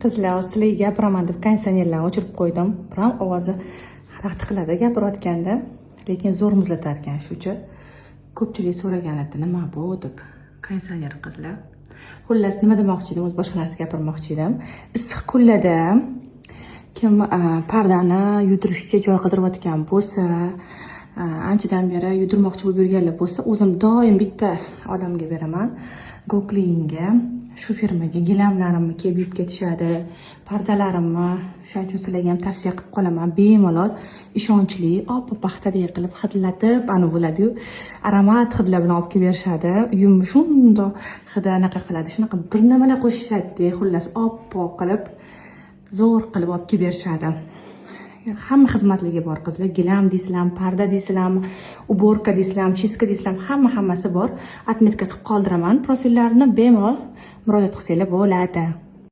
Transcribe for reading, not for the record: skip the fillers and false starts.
Qizlar, sizlarga gapiraman deb konditsionerlarni o'chirib qo'ydim. Biram ovozi xalaqit qiladi gapirayotganda, lekin zo'r muzlatar ekan. Shucha ko'pchilik so'ragan edi, nima bu deb. Konditsioner qizlar. Xullas, nima demoqchi edim, o'z boshqa narsa gapirmoqchi edim. Issiq kunlarda kim pardani yudirishga joy qidirayotgan bo'lsa, anchadan beri yudirmoqchi bo'lib yurganlar bo'lsa, o'zim doim bitta odamga beraman. Goklingga, shu firmaga gilamlarimni kelib yuvib ketishadi, pardalarimni, shuning uchun sizlarga ham tavsiya qilib qolaman. Bemalol, ishonchli, oppoq paxtadek qilib hidlatib, ani bo'ladi-yu, aromat hidlar bilan olib kelib berishadi. Uyimni shundoq hidi anaqa qiladi, shunaqa bir nimalar qo'shishadi, xullas oppoq qilib, zo'r qilib olib kelib berishadi. Hamma xizmatligi bor qizlar. Gilam deysizlarmi, parda deysizlarmi, uborka deysizlarmi, chiska deysizlarmi, hammasi bor. Atmetka qilib qoldiraman. Profillarini bemalol murojaat qilsanglar bo'ladi.